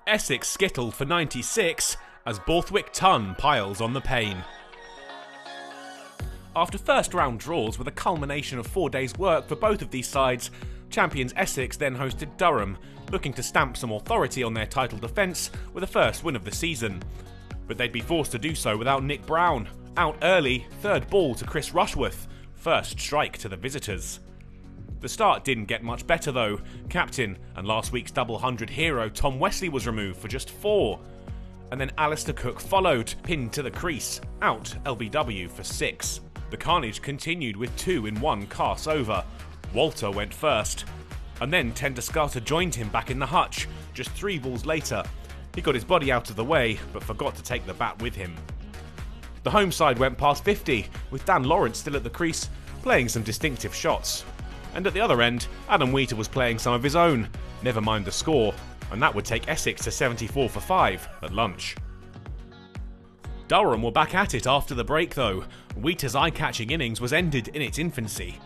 Essex skittled for 96 as Borthwick Ton piles on the pain. After first round draws with a culmination of 4 days' work for both of these sides, champions Essex then hosted Durham, looking to stamp some authority on their title defence with a first win of the season. But they'd be forced to do so without Nick Brown. Out early, third ball to Chris Rushworth, first strike to the visitors. The start didn't get much better though. Captain and last week's double 100 hero Tom Wesley was removed for just 4. And then Alistair Cook followed, pinned to the crease, out LBW for 6. The carnage continued with 2 in 1 cast over. Walter went first, and then Tendescata joined him back in the hutch, just 3 balls later. He got his body out of the way, but forgot to take the bat with him. The home side went past 50, with Dan Lawrence still at the crease, playing some distinctive shots. And at the other end, Adam Wheater was playing some of his own, never mind the score, and that would take Essex to 74 for 5 at lunch. Durham were back at it after the break though. Wheater's eye-catching innings was ended in its infancy.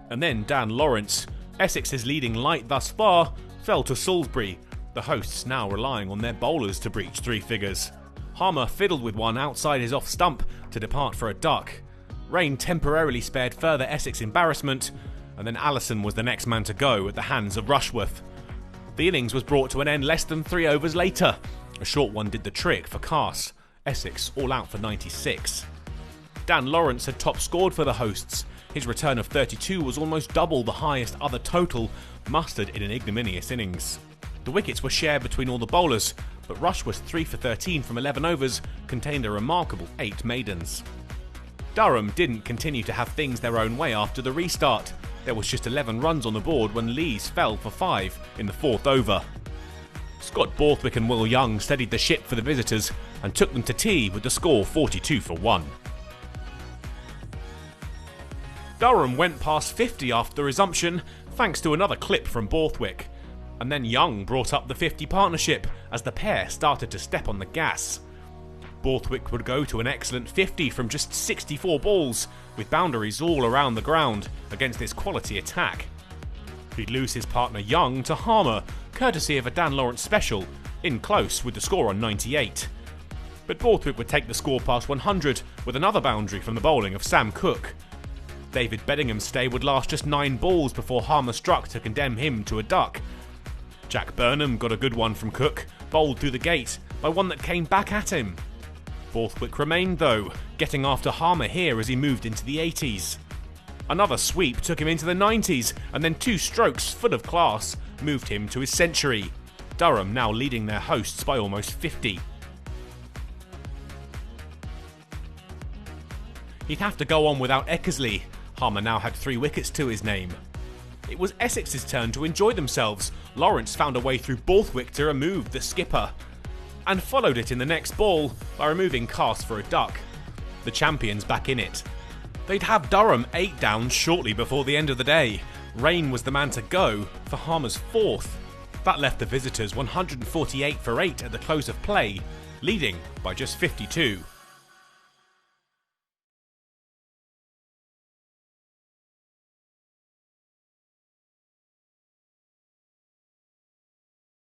And then Dan Lawrence, Essex's leading light thus far, fell to Salisbury, the hosts now relying on their bowlers to breach 3 figures. Harmer fiddled with one outside his off stump to depart for a duck. Rain temporarily spared further Essex embarrassment, and then Allison was the next man to go at the hands of Rushworth. The innings was brought to an end less than 3 overs later. A short one did the trick for Cast. Essex all out for 96. Dan Lawrence had top scored for the hosts. His return of 32 was almost double the highest other total mustered in an ignominious innings. The wickets were shared between all the bowlers, but Rushworth's 3 for 13 from 11 overs contained a remarkable 8 maidens. Durham didn't continue to have things their own way after the restart. There was just 11 runs on the board when Lees fell for 5 in the 4th over. Scott Borthwick and Will Young steadied the ship for the visitors and took them to tea with the score 42 for 1. Durham went past 50 after the resumption thanks to another clip from Borthwick, and then Young brought up the 50 partnership as the pair started to step on the gas. Borthwick would go to an excellent 50 from just 64 balls, with boundaries all around the ground against this quality attack. He'd lose his partner Young to Harmer, courtesy of a Dan Lawrence special, in close with the score on 98. But Borthwick would take the score past 100 with another boundary from the bowling of Sam Cook. David Beddingham's stay would last just 9 balls before Harmer struck to condemn him to a duck. Jack Burnham got a good one from Cook, bowled through the gate by one that came back at him. Borthwick remained though, getting after Harmer here as he moved into the 80s. Another sweep took him into the 90s, and then 2 strokes full of class moved him to his century. Durham now leading their hosts by almost 50. He'd have to go on without Eckersley. Harmer now had 3 wickets to his name. It was Essex's turn to enjoy themselves. Lawrence found a way through Borthwick to remove the skipper, and followed it in the next ball by removing Cast for a duck. The champions back in it. They'd have Durham 8 down shortly before the end of the day. Rain was the man to go for Harmer's 4th. That left the visitors 148 for 8 at the close of play, leading by just 52.